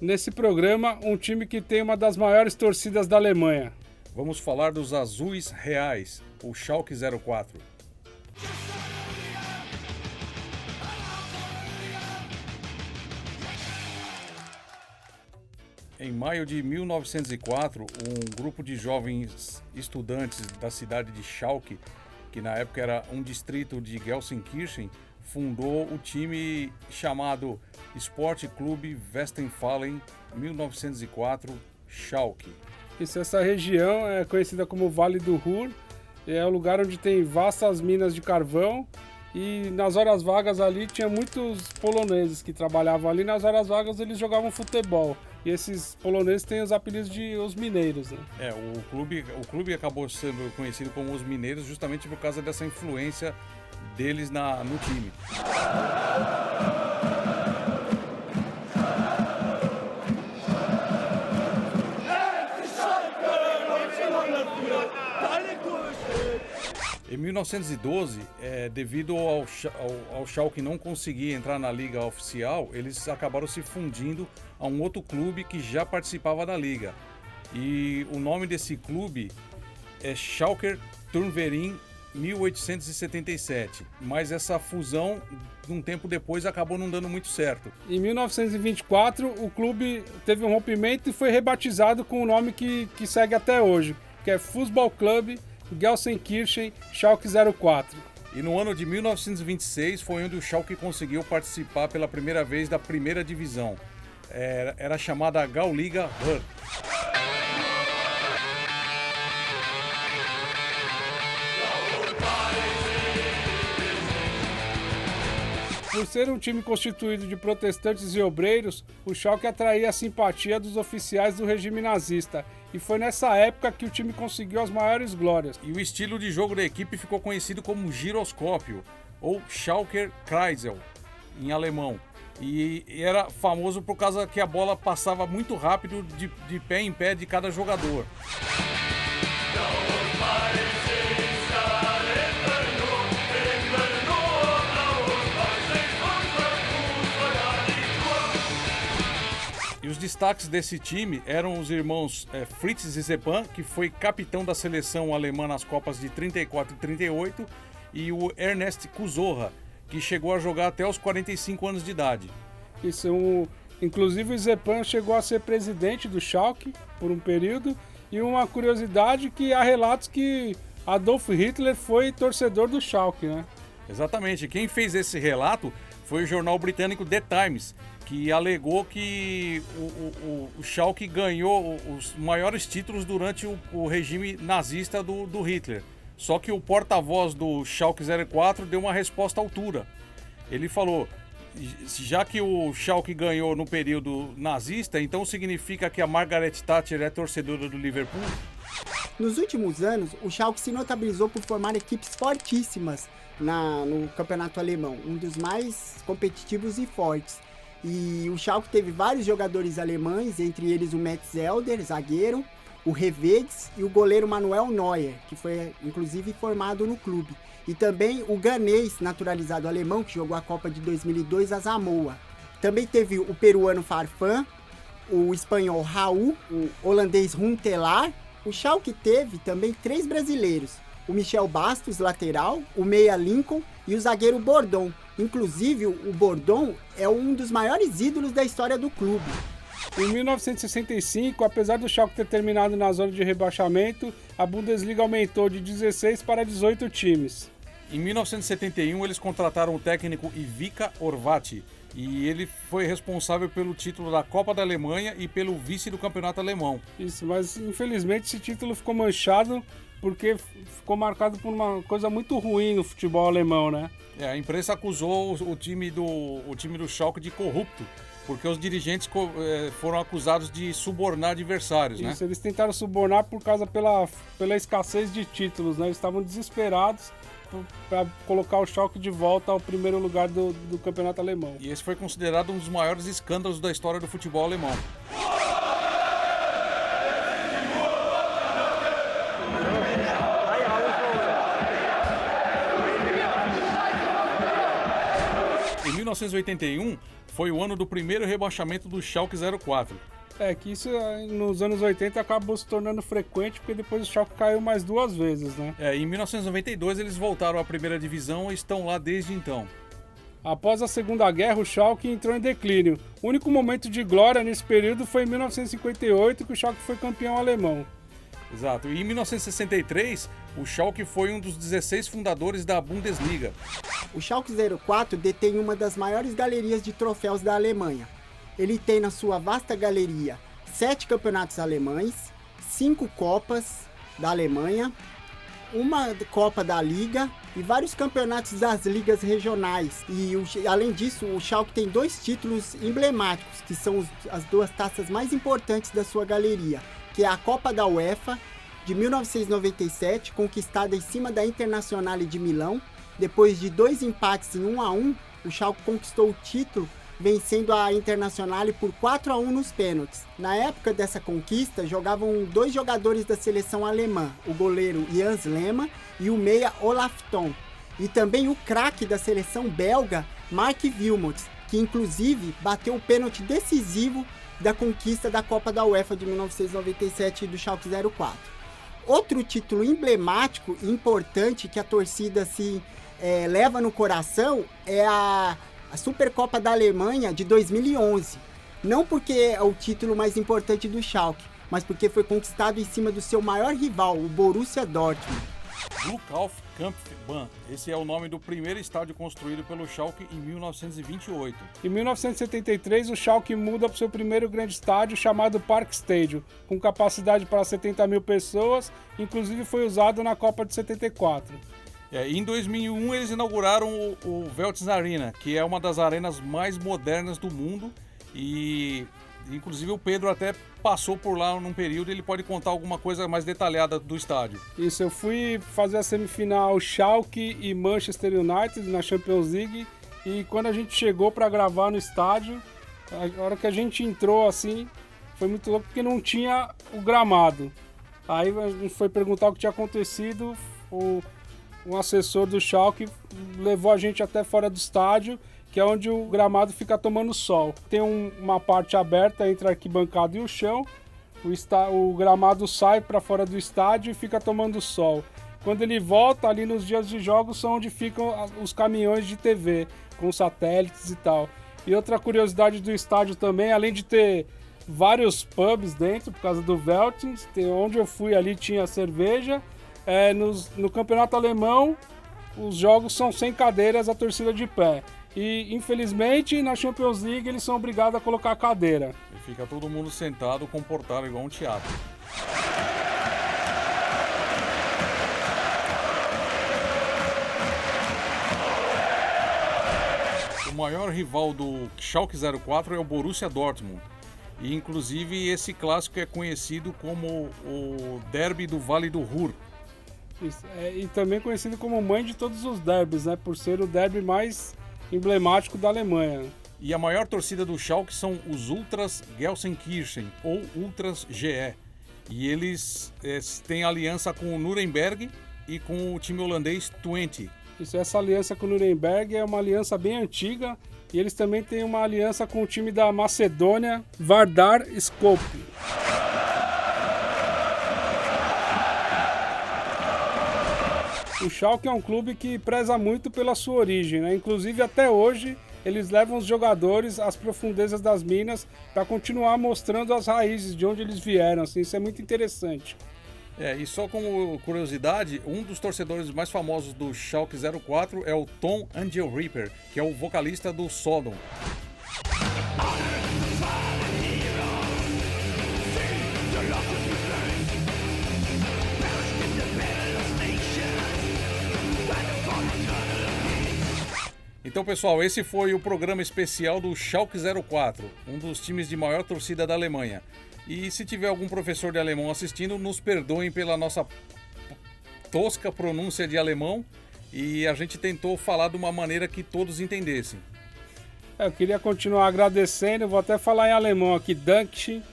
Nesse programa, um time que tem uma das maiores torcidas da Alemanha. Vamos falar dos Azuis Reais, o Schalke 04. Em maio de 1904, um grupo de jovens estudantes da cidade de Schalke, que na época era um distrito de Gelsenkirchen, fundou o time chamado Sport Club Westfalen 1904 Schalke. Essa região é conhecida como Vale do Ruhr, é um lugar onde tem vastas minas de carvão e nas horas vagas ali tinha muitos poloneses que trabalhavam ali. Nas horas vagas eles jogavam futebol. E esses poloneses têm os apelidos de os mineiros, né? O clube acabou sendo conhecido como os mineiros justamente por causa dessa influência deles no time. Em 1912, devido ao Schalke não conseguir entrar na liga oficial, eles acabaram se fundindo a um outro clube que já participava da liga. E o nome desse clube é Schalker Turnverein 1877. Mas essa fusão, um tempo depois, acabou não dando muito certo. Em 1924, o clube teve um rompimento e foi rebatizado com o nome que segue até hoje, que é Fußball Club Gelsenkirchen Schalke 04. E no ano de 1926 foi onde o Schalke conseguiu participar pela primeira vez da primeira divisão. Era chamada Gauliga Ruhr. Por ser um time constituído de protestantes e obreiros, o Schalke atraía a simpatia dos oficiais do regime nazista. E foi nessa época que o time conseguiu as maiores glórias. E o estilo de jogo da equipe ficou conhecido como giroscópio, ou Schalker Kreisel, em alemão. E era famoso por causa que a bola passava muito rápido de pé em pé de cada jogador. E os destaques desse time eram os irmãos Fritz Zepan, que foi capitão da seleção alemã nas Copas de 34 e 38, e o Ernest Kuzorra, que chegou a jogar até os 45 anos de idade. Inclusive o Zepan chegou a ser presidente do Schalke por um período, e uma curiosidade que há relatos que Adolf Hitler foi torcedor do Schalke, né? Exatamente. Quem fez esse relato foi o jornal britânico The Times, que alegou que o Schalke ganhou os maiores títulos durante o regime nazista do Hitler. Só que o porta-voz do Schalke 04 deu uma resposta à altura. Ele falou, já que o Schalke ganhou no período nazista, então significa que a Margaret Thatcher é torcedora do Liverpool? Nos últimos anos, o Schalke se notabilizou por formar equipes fortíssimas no campeonato alemão, um dos mais competitivos e fortes. E o Schalke teve vários jogadores alemães, entre eles o Metzelder, zagueiro, o Revedes e o goleiro Manuel Neuer, que foi inclusive formado no clube. E também o ganês naturalizado alemão, que jogou a Copa de 2002, a Samoa. Também teve o peruano Farfán, o espanhol Raul, o holandês Huntelaar. O Schalke teve também 3 brasileiros, o Michel Bastos, lateral, o meia Lincoln e o zagueiro Bordon. Inclusive, o Bordon é um dos maiores ídolos da história do clube. Em 1965, apesar do Schalke ter terminado na zona de rebaixamento, a Bundesliga aumentou de 16 para 18 times. Em 1971, eles contrataram o técnico Ivica Horváth, e ele foi responsável pelo título da Copa da Alemanha e pelo vice do campeonato alemão. Isso, mas infelizmente esse título ficou manchado porque ficou marcado por uma coisa muito ruim no futebol alemão, né? A imprensa acusou o time do Schalke de corrupto, porque os dirigentes foram acusados de subornar adversários, né? Isso, eles tentaram subornar pela escassez de títulos, né? Eles estavam desesperados para colocar o Schalke de volta ao primeiro lugar do campeonato alemão. E esse foi considerado um dos maiores escândalos da história do futebol alemão. Em 1981, foi o ano do primeiro rebaixamento do Schalke 04. Que isso nos anos 80 acabou se tornando frequente, porque depois o Schalke caiu mais 2 vezes, né? Em 1992 eles voltaram à primeira divisão e estão lá desde então. Após a Segunda Guerra, o Schalke entrou em declínio. O único momento de glória nesse período foi em 1958, que o Schalke foi campeão alemão. Exato. E em 1963, o Schalke foi um dos 16 fundadores da Bundesliga. O Schalke 04 detém uma das maiores galerias de troféus da Alemanha. Ele tem na sua vasta galeria 7 campeonatos alemães, 5 Copas da Alemanha, uma Copa da Liga e vários campeonatos das ligas regionais. E além disso, o Schalke tem 2 títulos emblemáticos, que são as 2 taças mais importantes da sua galeria, que é a Copa da UEFA de 1997, conquistada em cima da Internazionale de Milão. Depois de 2 empates em 1-1, o Schalke conquistou o título, vencendo a Internazionale por 4-1 nos pênaltis. Na época dessa conquista, jogavam 2 jogadores da seleção alemã, o goleiro Jens Lehmann e o meia Olaf Thon. E também o craque da seleção belga, Mark Wilmots, que inclusive bateu o pênalti decisivo da conquista da Copa da UEFA de 1997 do Schalke 04. Outro título emblemático e importante que a torcida leva no coração é a Supercopa da Alemanha de 2011. Não porque é o título mais importante do Schalke, mas porque foi conquistado em cima do seu maior rival, o Borussia Dortmund. Flugkaufkampfbahn. Esse é o nome do primeiro estádio construído pelo Schalke em 1928. Em 1973, o Schalke muda para o seu primeiro grande estádio, chamado Parkstadion, com capacidade para 70 mil pessoas, inclusive foi usado na Copa de 74. Em 2001, eles inauguraram o Veltins Arena, que é uma das arenas mais modernas do mundo. E, inclusive, o Pedro até passou por lá num período, ele pode contar alguma coisa mais detalhada do estádio. Isso, eu fui fazer a semifinal Schalke e Manchester United na Champions League. E quando a gente chegou para gravar no estádio, a hora que a gente entrou assim, foi muito louco porque não tinha o gramado. Aí a gente foi perguntar o que tinha acontecido, um assessor do Schalke levou a gente até fora do estádio, que é onde o gramado fica tomando sol. Tem uma parte aberta entre a arquibancada e o chão, o gramado sai para fora do estádio e fica tomando sol. Quando ele volta, ali nos dias de jogos, são onde ficam os caminhões de TV, com satélites e tal. E outra curiosidade do estádio também, além de ter vários pubs dentro, por causa do Veltins, onde eu fui ali tinha cerveja. No campeonato alemão, os jogos são sem cadeiras, a torcida de pé. E, infelizmente, na Champions League eles são obrigados a colocar a cadeira. E fica todo mundo sentado, comportado igual um teatro. O maior rival do Schalke 04 é o Borussia Dortmund. E, inclusive, esse clássico é conhecido como o Derby do Vale do Ruhr. Isso, e também conhecido como mãe de todos os derbys, né? Por ser o derby mais emblemático da Alemanha. E a maior torcida do Schalke são os Ultras Gelsenkirchen, ou Ultras GE. E eles têm aliança com o Nuremberg e com o time holandês Twente. Isso, essa aliança com o Nuremberg é uma aliança bem antiga. E eles também têm uma aliança com o time da Macedônia, Vardar Skopje. O Schalke é um clube que preza muito pela sua origem, né? Inclusive até hoje eles levam os jogadores às profundezas das minas para continuar mostrando as raízes de onde eles vieram. Assim, isso é muito interessante. E só como curiosidade, um dos torcedores mais famosos do Schalke 04 é o Tom Angelripper, que é o vocalista do Sodom. Então, pessoal, esse foi o programa especial do Schalke 04, um dos times de maior torcida da Alemanha. E se tiver algum professor de alemão assistindo, nos perdoem pela nossa tosca pronúncia de alemão, e a gente tentou falar de uma maneira que todos entendessem. Eu queria continuar agradecendo, vou até falar em alemão aqui, Dankeschön,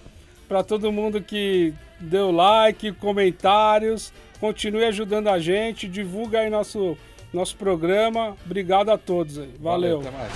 para todo mundo que deu like, comentários, continue ajudando a gente, divulga aí nosso programa. Obrigado a todos aí. Valeu. Até mais.